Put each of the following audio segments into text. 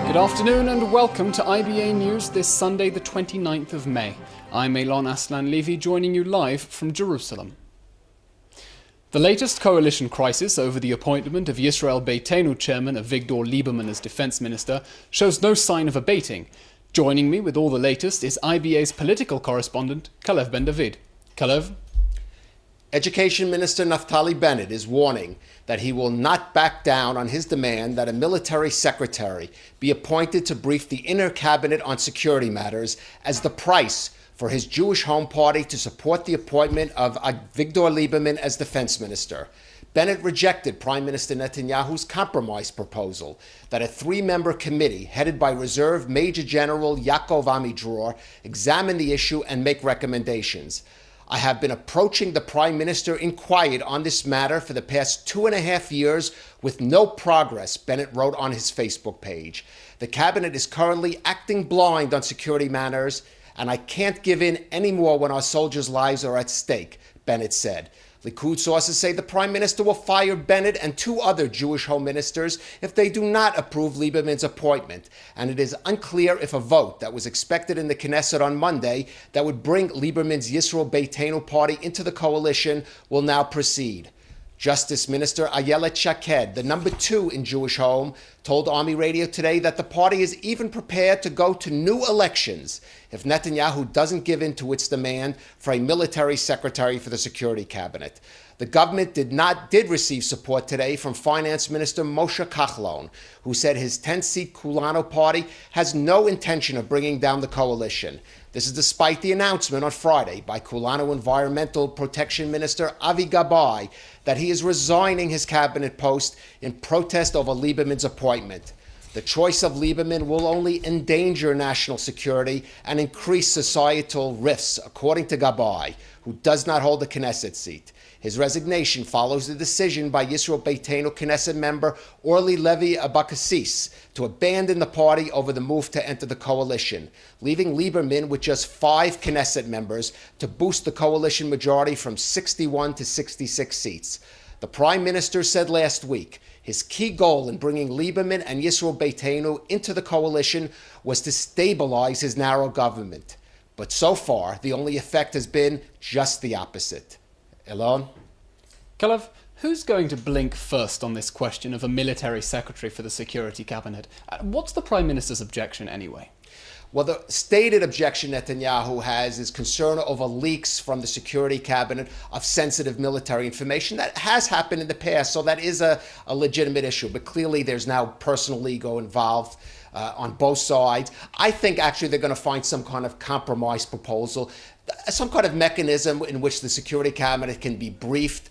Good afternoon and welcome to IBA News this Sunday the 29th of May. I'm Elon Aslan-Levy joining you live from Jerusalem. The latest coalition crisis over the appointment of Yisrael Beitenu chairman Avigdor Lieberman as defense minister shows no sign of abating. Joining me with all the latest is IBA's political correspondent Kalev Ben-David. Kalev? Education Minister Naftali Bennett is warning that he will not back down on his demand that a military secretary be appointed to brief the inner cabinet on security matters as the price for his Jewish home party to support the appointment of Avigdor Lieberman as defense minister. Bennett rejected Prime Minister Netanyahu's compromise proposal that a three-member committee headed by Reserve Major General Yaakov Amidror examine the issue and make recommendations. I have been approaching the Prime Minister in quiet on this matter for the past 2.5 years with no progress, Bennett wrote on his Facebook page. The cabinet is currently acting blind on security matters, and I can't give in anymore when our soldiers' lives are at stake, Bennett said. Likud sources say the Prime Minister will fire Bennett and two other Jewish home ministers if they do not approve Lieberman's appointment, and it is unclear if a vote that was expected in the Knesset on Monday that would bring Lieberman's Yisrael Beitenu party into the coalition will now proceed. Justice Minister Ayelet Shaked, the number 2 in Jewish Home, told Army Radio today that the party is even prepared to go to new elections if Netanyahu doesn't give in to its demand for a military secretary for the security cabinet. The government did receive support today from Finance Minister Moshe Kachlon, who said his 10-seat Kulano party has no intention of bringing down the coalition. This is despite the announcement on Friday by Kulano Environmental Protection Minister Avi Gabay that he is resigning his cabinet post in protest over Lieberman's appointment. The choice of Lieberman will only endanger national security and increase societal rifts, according to Gabay, who does not hold a Knesset seat. His resignation follows the decision by Yisrael Beitenu Knesset member Orly Levy Abakassis to abandon the party over the move to enter the coalition, leaving Lieberman with just 5 Knesset members to boost the coalition majority from 61 to 66 seats. The Prime Minister said last week his key goal in bringing Lieberman and Yisrael Beitenu into the coalition was to stabilize his narrow government. But so far, the only effect has been just the opposite. Elon? Kalev, who's going to blink first on this question of a military secretary for the security cabinet? What's the Prime Minister's objection anyway? Well, the stated objection Netanyahu has is concern over leaks from the security cabinet of sensitive military information. That has happened in the past, so that is a legitimate issue. But clearly there's now personal ego involved on both sides. I think actually they're going to find some kind of compromise proposal, some kind of mechanism in which the security cabinet can be briefed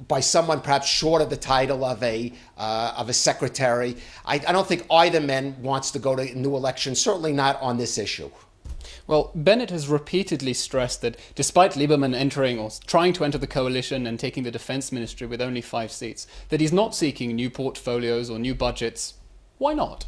by someone perhaps short of the title of a secretary. I don't think either man wants to go to new elections, certainly not on this issue. Well, Bennett has repeatedly stressed that despite Lieberman entering or trying to enter the coalition and taking the defense ministry with only 5 seats, that he's not seeking new portfolios or new budgets. Why not?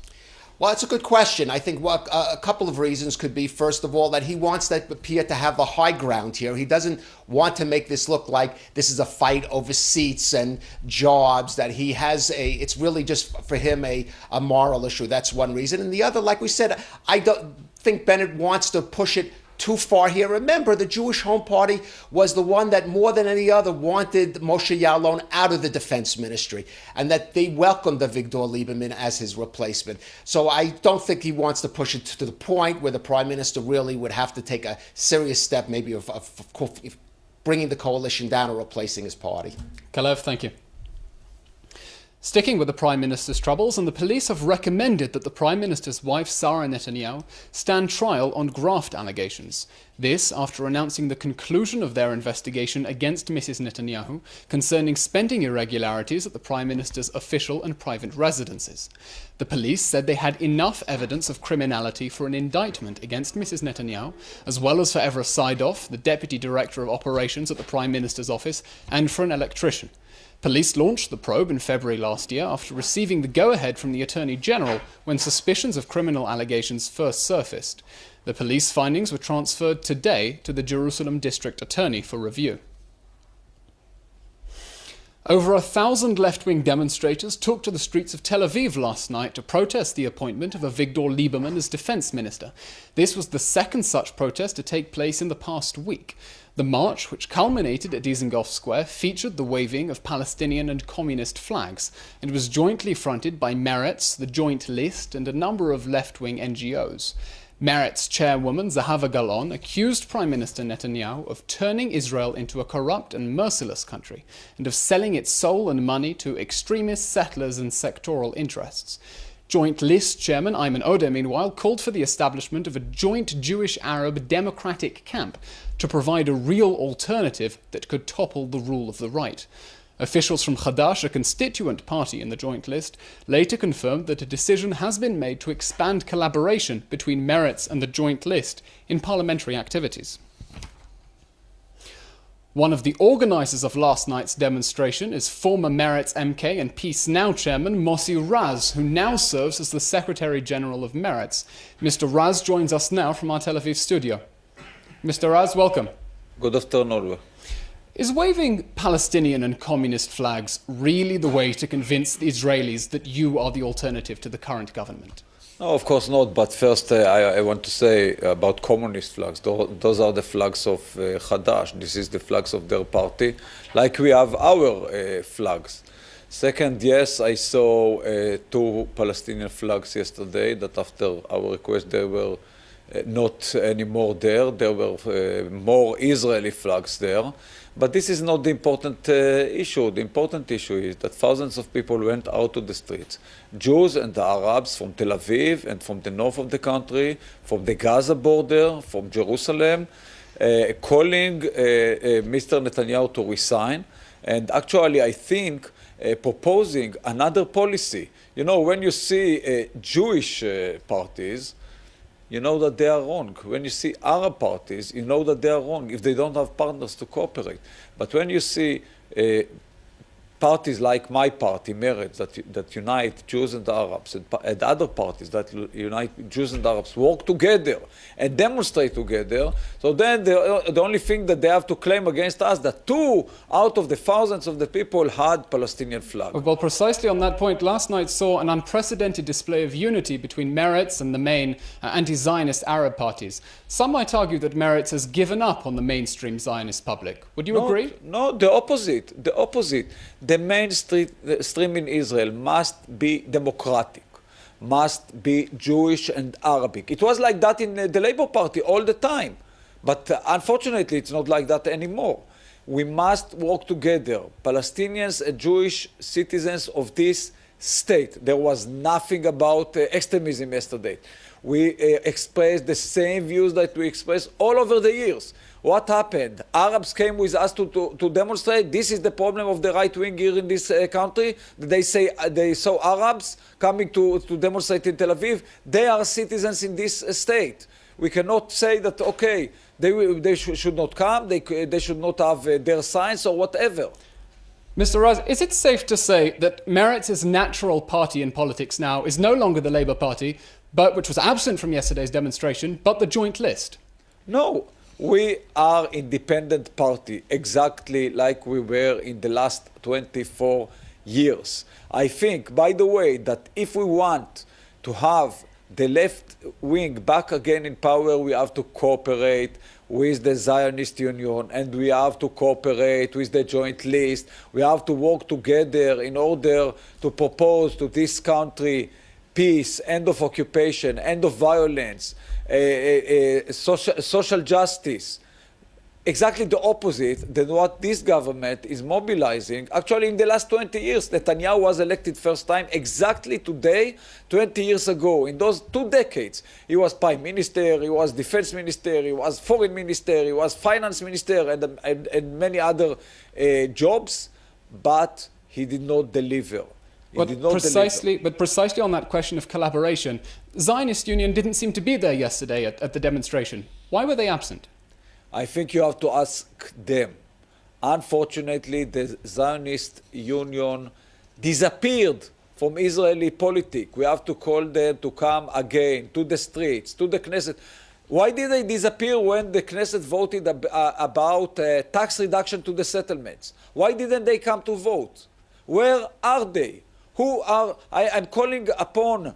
Well, it's a good question. I think a couple of reasons could be, first of all, that he wants that appear to have the high ground here. He doesn't want to make this look like this is a fight over seats and jobs, that he has it's really just for him a moral issue. That's one reason. And the other, like we said, I don't think Bennett wants to push it too far here. Remember, the Jewish Home Party was the one that more than any other wanted Moshe Ya'alon out of the defense ministry, and that they welcomed Avigdor Lieberman as his replacement. So I don't think he wants to push it to the point where the Prime Minister really would have to take a serious step, maybe of bringing the coalition down or replacing his party. Kalev, thank you. Sticking with the Prime Minister's troubles, and the police have recommended that the Prime Minister's wife, Sarah Netanyahu, stand trial on graft allegations. This after announcing the conclusion of their investigation against Mrs. Netanyahu concerning spending irregularities at the Prime Minister's official and private residences. The police said they had enough evidence of criminality for an indictment against Mrs. Netanyahu, as well as for Evra Saidoff, the Deputy Director of Operations at the Prime Minister's office, and for an electrician. Police launched the probe in February last year after receiving the go-ahead from the Attorney General when suspicions of criminal allegations first surfaced. The police findings were transferred today to the Jerusalem District Attorney for review. Over 1,000 left-wing demonstrators took to the streets of Tel Aviv last night to protest the appointment of Avigdor Lieberman as defense minister. This was the second such protest to take place in the past week. The march, which culminated at Dizengoff Square, featured the waving of Palestinian and communist flags and was jointly fronted by Meretz, the Joint List, and a number of left-wing NGOs. Meretz chairwoman Zahava Galon accused Prime Minister Netanyahu of turning Israel into a corrupt and merciless country and of selling its soul and money to extremist settlers and sectoral interests. Joint List chairman Ayman Odeh, meanwhile, called for the establishment of a joint Jewish-Arab democratic camp to provide a real alternative that could topple the rule of the right. Officials from Hadash, a constituent party in the Joint List, later confirmed that a decision has been made to expand collaboration between Meretz and the Joint List in parliamentary activities. One of the organisers of last night's demonstration is former Meretz MK and Peace Now chairman Mossi Raz, who now serves as the Secretary-General of Meretz. Mr. Raz joins us now from our Tel Aviv studio. Mr. Raz, welcome. Good afternoon. Is waving Palestinian and communist flags really the way to convince the Israelis that you are the alternative to the current government? No, of course not. But first, I want to say about communist flags. Those are the flags of Hadash. This is the flags of their party, like we have our flags. Second, yes, I saw two Palestinian flags yesterday that after our request they were not anymore there. There were more Israeli flags there. But this is not the important issue. The important issue is that thousands of people went out to the streets, Jews and the Arabs from Tel Aviv and from the north of the country, from the Gaza border, from Jerusalem, calling Mr. Netanyahu to resign. And actually, I think proposing another policy. You know, when you see Jewish parties, you know that they are wrong. When you see Arab parties, you know that they are wrong if they don't have partners to cooperate. But when you see parties like my party, Meretz, that unite Jews and Arabs, and other parties that unite Jews and Arabs, work together and demonstrate together, so then the only thing that they have to claim against us, that 2 out of the thousands of the people had Palestinian flag. Well, precisely on that point, last night saw an unprecedented display of unity between Meretz and the main anti-Zionist Arab parties. Some might argue that Meretz has given up on the mainstream Zionist public. Would you agree? No, the opposite. The opposite. The mainstream in Israel must be democratic, must be Jewish and Arabic. It was like that in the Labour Party all the time. But unfortunately, it's not like that anymore. We must work together, Palestinians and Jewish citizens of this state. There was nothing about extremism yesterday. We expressed the same views that we expressed all over the years. What happened? Arabs came with us to demonstrate. This is the problem of the right wing here in this country. They say they saw Arabs coming to demonstrate in Tel Aviv. They are citizens in this state. We cannot say that, okay, they should not come, they should not have their signs or whatever. Mr. Raz, is it safe to say that Meretz's natural party in politics now is no longer the Labour Party, but which was absent from yesterday's demonstration, but the Joint List? No, we are independent party, exactly like we were in the last 24 years. I think, by the way, that if we want to have the left wing back again in power, we have to cooperate with the Zionist Union, and we have to cooperate with the Joint List. We have to work together in order to propose to this country peace, end of occupation, end of violence, social justice. Exactly the opposite than what this government is mobilizing. Actually, in the last 20 years, Netanyahu was elected first time exactly today, 20 years ago. In those 2 decades, he was prime minister, he was defense minister, he was foreign minister, he was finance minister, and many other jobs, but he did not deliver. But precisely on that question of collaboration, Zionist Union didn't seem to be there yesterday at the demonstration. Why were they absent? I think you have to ask them. Unfortunately, the Zionist Union disappeared from Israeli politics. We have to call them to come again to the streets, to the Knesset. Why did they disappear when the Knesset voted about tax reduction to the settlements? Why didn't they come to vote? Where are they? Who are, I'm calling upon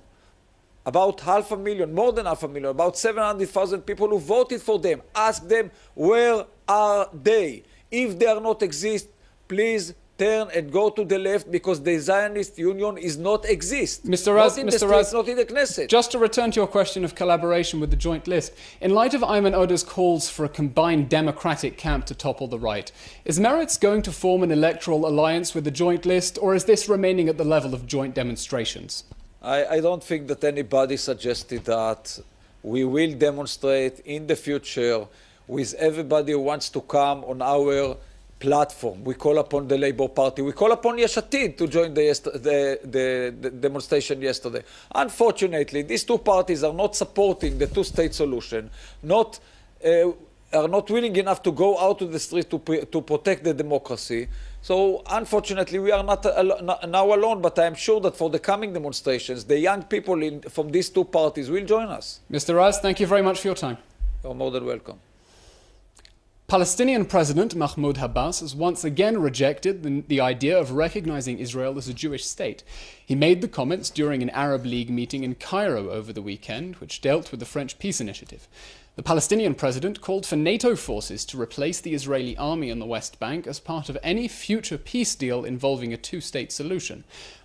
about 500,000, more than 500,000, about 700,000 people who voted for them. Ask them, where are they? If they are not exist, please turn and go to the left, because the Zionist Union is not exist. Mr. Raz, not in the streets, not in the Knesset. Just to return to your question of collaboration with the Joint List, in light of Ayman Odeh's calls for a combined democratic camp to topple the right, is Meretz going to form an electoral alliance with the Joint List, or is this remaining at the level of joint demonstrations? I don't think that anybody suggested that. We will demonstrate in the future with everybody who wants to come on our platform. We call upon the Labour Party. We call upon Yesh Atid to join the demonstration yesterday. Unfortunately, these two parties are not supporting the two-state solution, are not willing enough to go out to the street to protect the democracy. So, unfortunately, we are not now alone, but I am sure that for the coming demonstrations, the young people from these two parties will join us. Mr. Raz, thank you very much for your time. You're more than welcome. Palestinian President Mahmoud Abbas has once again rejected the idea of recognizing Israel as a Jewish state. He made the comments during an Arab League meeting in Cairo over the weekend, which dealt with the French peace initiative. The Palestinian president called for NATO forces to replace the Israeli army in the West Bank as part of any future peace deal involving a two-state solution.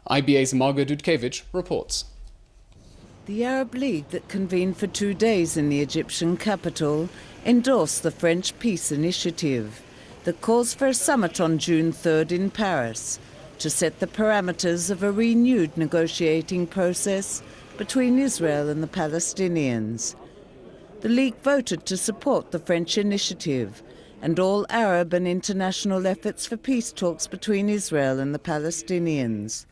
IBA's Margot Dudkevich reports. The Arab League that convened for 2 days in the Egyptian capital endorsed the French peace initiative that calls for a summit on June 3rd in Paris to set the parameters of a renewed negotiating process between Israel and the Palestinians. The League voted to support the French initiative and all Arab and international efforts for peace talks between Israel and the Palestinians.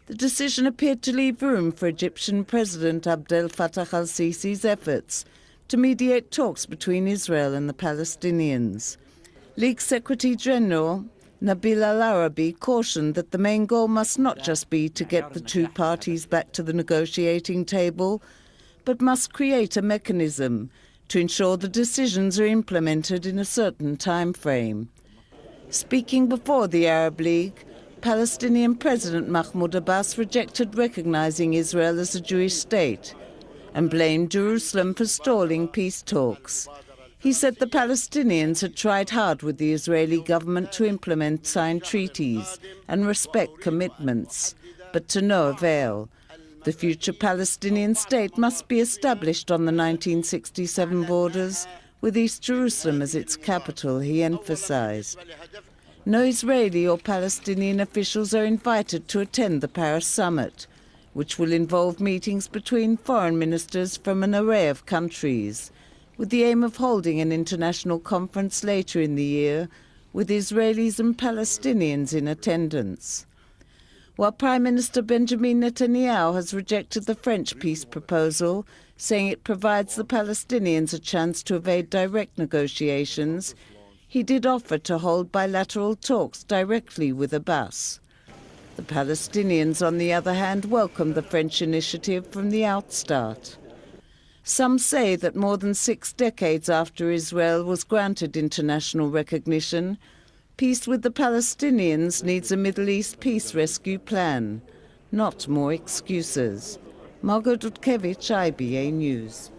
The decision appeared to leave room for Egyptian President Abdel Fattah al-Sisi's efforts to mediate talks between Israel and the Palestinians. League Secretary General Nabil al-Arabi cautioned that the main goal must not just be to get the two parties back to the negotiating table, but must create a mechanism to ensure the decisions are implemented in a certain time frame. Speaking before the Arab League, Palestinian President Mahmoud Abbas rejected recognizing Israel as a Jewish state and blamed Jerusalem for stalling peace talks. He said the Palestinians had tried hard with the Israeli government to implement signed treaties and respect commitments, but to no avail. The future Palestinian state must be established on the 1967 borders, with East Jerusalem as its capital, he emphasized. No Israeli or Palestinian officials are invited to attend the Paris summit, which will involve meetings between foreign ministers from an array of countries, with the aim of holding an international conference later in the year with Israelis and Palestinians in attendance. While Prime Minister Benjamin Netanyahu has rejected the French peace proposal, saying it provides the Palestinians a chance to evade direct negotiations, he did offer to hold bilateral talks directly with Abbas. The Palestinians, on the other hand, welcomed the French initiative from the outstart. Some say that more than 6 decades after Israel was granted international recognition, peace with the Palestinians needs a Middle East peace rescue plan, not more excuses. Margot Dudkevich, IBA News.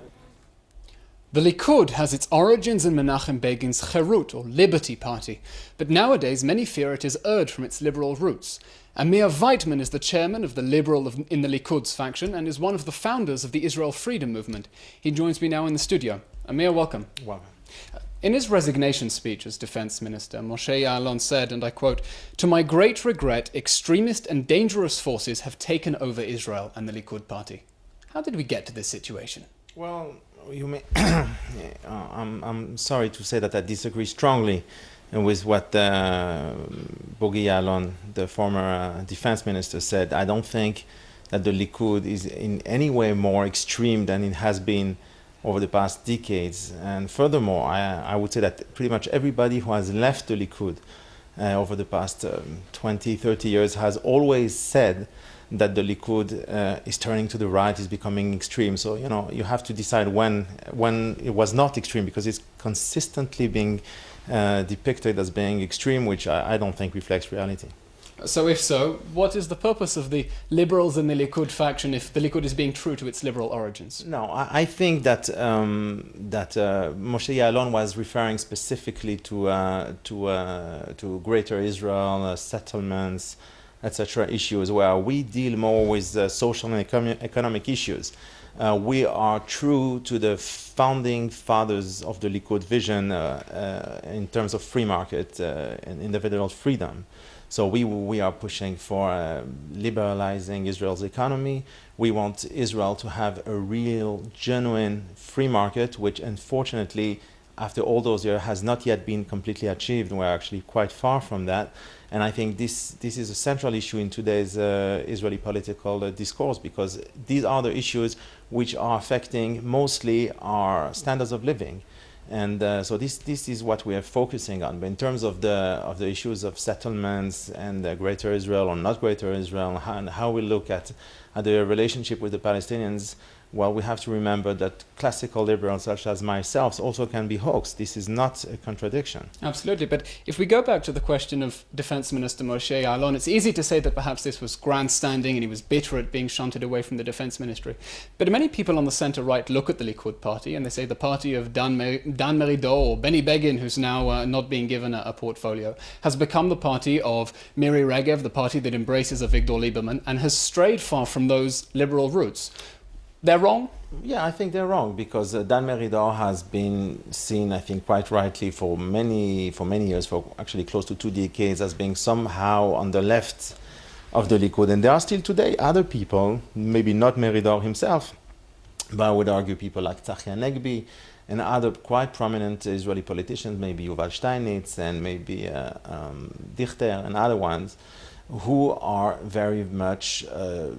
The Likud has its origins in Menachem Begin's Cherut, or Liberty Party, but nowadays many fear it is erred from its liberal roots. Amir Weidman is the chairman of the Liberal in the Likud's faction and is one of the founders of the Israel Freedom Movement. He joins me now in the studio. Amir, welcome. Welcome. In his resignation speech as defense minister, Moshe Ya'alon said, and I quote, "To my great regret, extremist and dangerous forces have taken over Israel and the Likud party." How did we get to this situation? Well, you may I'm sorry to say that I disagree strongly with what Bogi Ya'alon, the former defense minister, said. I don't think that the Likud is in any way more extreme than it has been over the past decades. And furthermore, I would say that pretty much everybody who has left the Likud over the past 20, 30 years has always said that the Likud is turning to the right, is becoming extreme. So, you know, you have to decide when it was not extreme, because it's consistently being depicted as being extreme, which I don't think reflects reality. So if so, what is the purpose of the liberals in the Likud faction if the Likud is being true to its liberal origins? No, I think that Moshe Ya'alon was referring specifically to Greater Israel, settlements, etc. issues, where we deal more with social and economic issues. We are true to the founding fathers of the Likud vision in terms of free market and individual freedom. So we are pushing for liberalizing Israel's economy. We want Israel to have a real, genuine free market, which unfortunately, after all those years, has not yet been completely achieved. We're actually quite far from that. And I think this is a central issue in today's Israeli political discourse, because these are the issues which are affecting mostly our standards of living. And so this is what we are focusing on. But in terms of the issues of settlements and Greater Israel or not Greater Israel, and how we look at the relationship with the Palestinians, well, we have to remember that classical liberals such as myself also can be hoaxed. This is not a contradiction. Absolutely, but if we go back to the question of Defense Minister Moshe Ya'alon, it's easy to say that perhaps this was grandstanding and he was bitter at being shunted away from the Defense Ministry. But many people on the centre-right look at the Likud party and they say the party of Dan Meridor or Benny Begin, who's now not being given a portfolio, has become the party of Miri Regev, the party that embraces Avigdor Lieberman, and has strayed far from those liberal roots. They're wrong? Yeah, I think they're wrong, because Dan Meridor has been seen, I think, quite rightly for many years, for actually close to 2 decades, as being somehow on the left of the Likud. And there are still today other people, maybe not Meridor himself, but I would argue people like Tzachi Hanegbi and other quite prominent Israeli politicians, maybe Yuval Steinitz and maybe Dichter and other ones, who are very much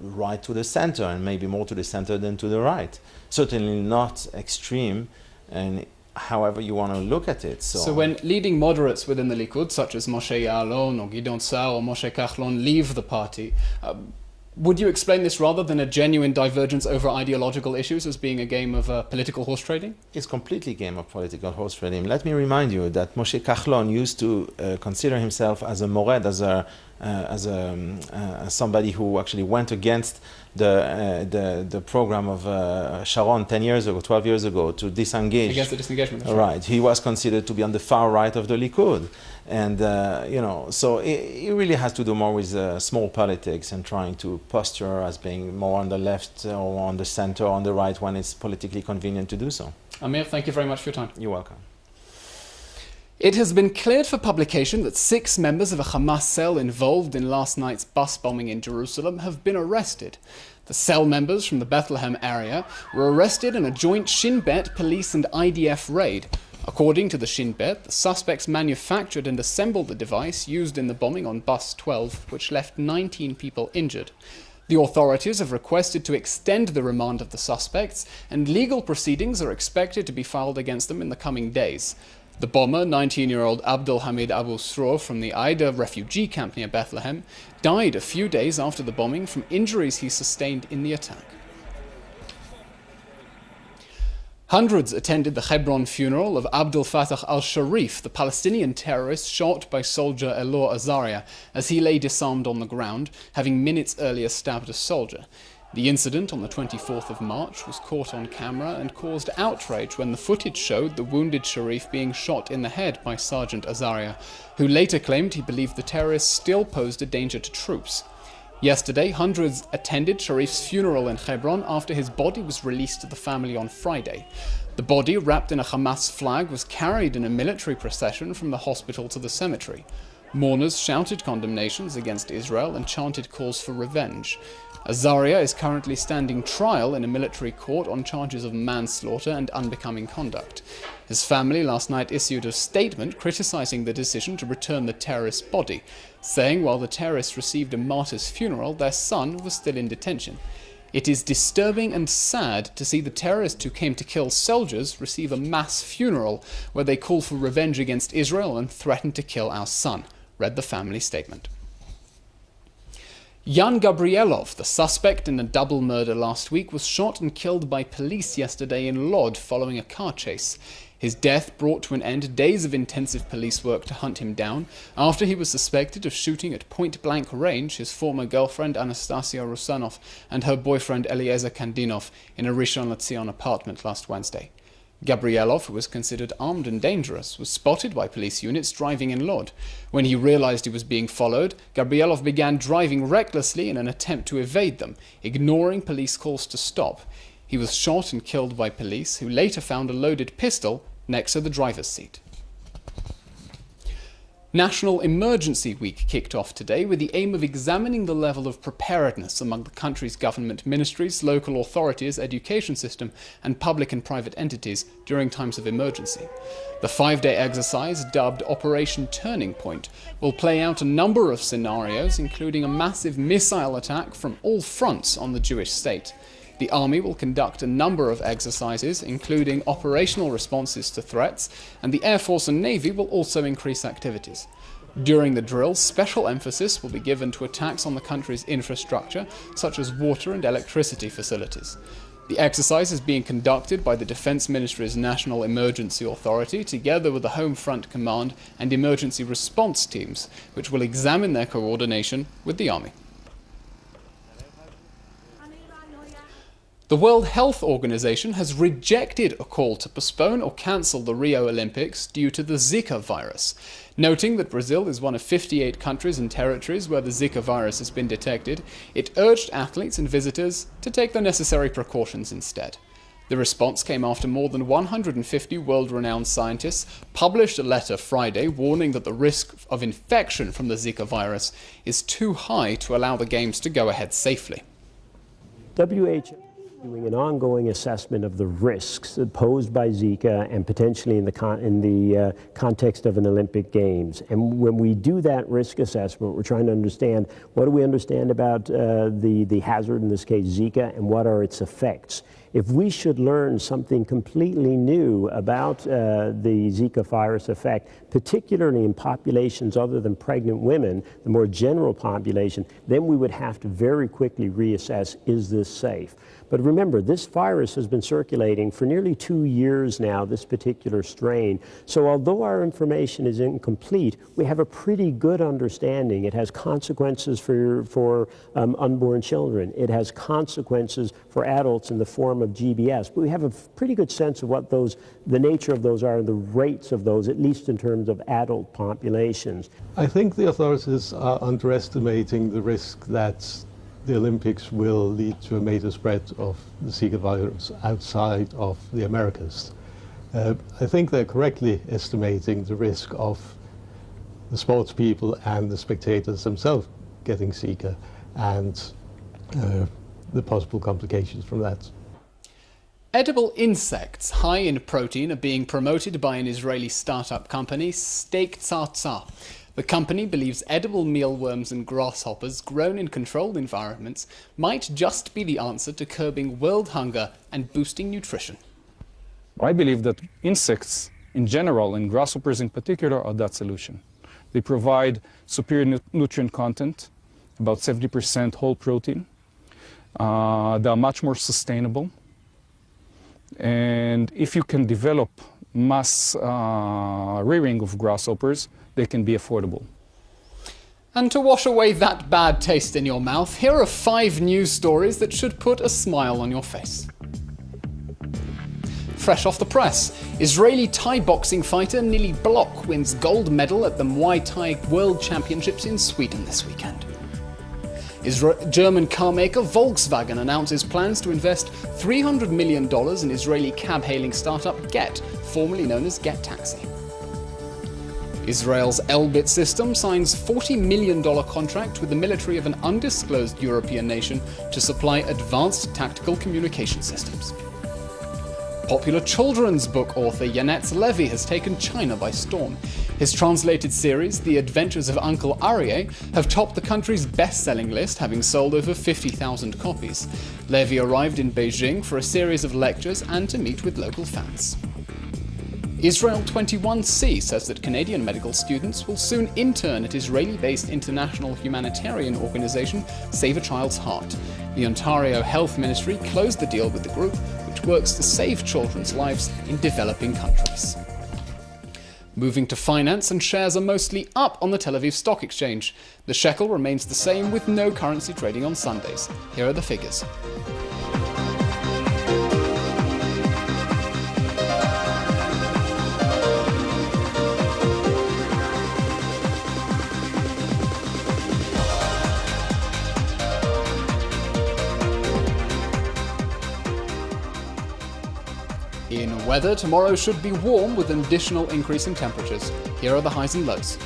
right to the center, and maybe more to the center than to the right. Certainly not extreme, and however you want to look at it. So when leading moderates within the Likud, such as Moshe Ya'alon or Gideon Sa'ar or Moshe Kachlon, leave the party, would you explain this rather than a genuine divergence over ideological issues as being a game of political horse trading? It's completely a game of political horse trading. Let me remind you that Moshe Kachlon used to consider himself as a mored, as somebody who actually went against the program of Sharon 10 years ago, 12 years ago, to disengage. Against the disengagement. Right. He was considered to be on the far right of the Likud. And, you know, so it really has to do more with small politics and trying to posture as being more on the left or on the center or on the right when it's politically convenient to do so. Amir, thank you very much for your time. You're welcome. It has been cleared for publication that 6 members of a Hamas cell involved in last night's bus bombing in Jerusalem have been arrested. The cell members from the Bethlehem area were arrested in a joint Shin Bet police and IDF raid. According to the Shin Bet, the suspects manufactured and assembled the device used in the bombing on bus 12, which left 19 people injured. The authorities have requested to extend the remand of the suspects, and legal proceedings are expected to be filed against them in the coming days. The bomber, 19-year-old Abdul Hamid Abu Srour from the Aida refugee camp near Bethlehem, died a few days after the bombing from injuries he sustained in the attack. Hundreds attended the Hebron funeral of Abdel Fattah al-Sharif, the Palestinian terrorist shot by soldier Elor Azaria as he lay disarmed on the ground, having minutes earlier stabbed a soldier. The incident on the 24th of March was caught on camera and caused outrage when the footage showed the wounded Sharif being shot in the head by Sergeant Azaria, who later claimed he believed the terrorists still posed a danger to troops. Yesterday, hundreds attended Sharif's funeral in Hebron after his body was released to the family on Friday. The body, wrapped in a Hamas flag, was carried in a military procession from the hospital to the cemetery. Mourners shouted condemnations against Israel and chanted calls for revenge. Azaria is currently standing trial in a military court on charges of manslaughter and unbecoming conduct. His family last night issued a statement criticizing the decision to return the terrorist's body, saying while the terrorists received a martyr's funeral, their son was still in detention. It is disturbing and sad to see the terrorists who came to kill soldiers receive a mass funeral where they call for revenge against Israel and threaten to kill our son, read the family statement. Jan Gabrielov, the suspect in a double murder last week, was shot and killed by police yesterday in Lod following a car chase. His death brought to an end days of intensive police work to hunt him down after he was suspected of shooting at point-blank range his former girlfriend Anastasia Rusanov and her boyfriend Eliezer Kandinov in a Rishon LeZion apartment last Wednesday. Gabrielov, who was considered armed and dangerous, was spotted by police units driving in Lod. When he realized he was being followed, Gabrielov began driving recklessly in an attempt to evade them, ignoring police calls to stop. He was shot and killed by police, who later found a loaded pistol next to the driver's seat. National Emergency Week kicked off today with the aim of examining the level of preparedness among the country's government ministries, local authorities, education system, and public and private entities during times of emergency. The 5-day exercise, dubbed Operation Turning Point, will play out a number of scenarios, including a massive missile attack from all fronts on the Jewish state. The Army will conduct a number of exercises, including operational responses to threats, and the Air Force and Navy will also increase activities. During the drill, special emphasis will be given to attacks on the country's infrastructure, such as water and electricity facilities. The exercise is being conducted by the Defense Ministry's National Emergency Authority, together with the Home Front Command and emergency response teams, which will examine their coordination with the Army. The World Health Organization has rejected a call to postpone or cancel the Rio Olympics due to the Zika virus, noting that Brazil is one of 58 countries and territories where the Zika virus has been detected. It urged athletes and visitors to take the necessary precautions instead. The response came after more than 150 world-renowned scientists published a letter Friday warning that the risk of infection from the Zika virus is too high to allow the Games to go ahead safely. WHO doing an ongoing assessment of the risks posed by Zika and potentially in the context of an Olympic Games. And when we do that risk assessment, we're trying to understand what do we understand about the hazard, in this case Zika, and what are its effects. If we should learn something completely new about the Zika virus effect, particularly in populations other than pregnant women, the more general population, then we would have to very quickly reassess, is this safe? But remember, this virus has been circulating for nearly 2 years now, this particular strain. So although our information is incomplete, we have a pretty good understanding. It has consequences for unborn children. It has consequences for adults in the form of GBS. But we have a pretty good sense of what the nature of those are, and the rates of those, at least in terms of adult populations. I think the authorities are underestimating the risk that the Olympics will lead to a major spread of the Zika virus outside of the Americas. I think they're correctly estimating the risk of the sports people and the spectators themselves getting Zika and the possible complications from that. Edible insects high in protein are being promoted by an Israeli startup company, Steak Tzar. The company believes edible mealworms and grasshoppers grown in controlled environments might just be the answer to curbing world hunger and boosting nutrition. I believe that insects in general, and grasshoppers in particular, are that solution. They provide superior nutrient content, about 70% whole protein. They are much more sustainable. And if you can develop mass rearing of grasshoppers, they can be affordable. And to wash away that bad taste in your mouth, here are 5 news stories that should put a smile on your face. Fresh off the press, Israeli Thai boxing fighter Nili Block wins gold medal at the Muay Thai World Championships in Sweden this weekend. German car maker Volkswagen announces plans to invest $300 million in Israeli cab-hailing startup Get, formerly known as Get Taxi. Israel's Elbit system signs $40 million contract with the military of an undisclosed European nation to supply advanced tactical communication systems. Popular children's book author Yanetz Levy has taken China by storm. His translated series, The Adventures of Uncle Aryeh, have topped the country's best-selling list, having sold over 50,000 copies. Levy arrived in Beijing for a series of lectures and to meet with local fans. Israel 21C says that Canadian medical students will soon intern at Israeli-based international humanitarian organisation Save a Child's Heart. The Ontario Health Ministry closed the deal with the group, which works to save children's lives in developing countries. Moving to finance, and shares are mostly up on the Tel Aviv Stock Exchange. The shekel remains the same with no currency trading on Sundays. Here are the figures. In weather, tomorrow should be warm with an additional increase in temperatures. Here are the highs and lows.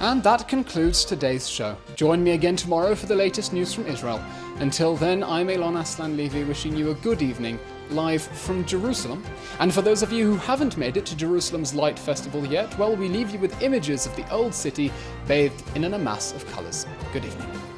And that concludes today's show. Join me again tomorrow for the latest news from Israel. Until then, I'm Elon Aslan Levy wishing you a good evening, live from Jerusalem. And for those of you who haven't made it to Jerusalem's Light Festival yet, well, we leave you with images of the old city bathed in an amass of colours. Good evening.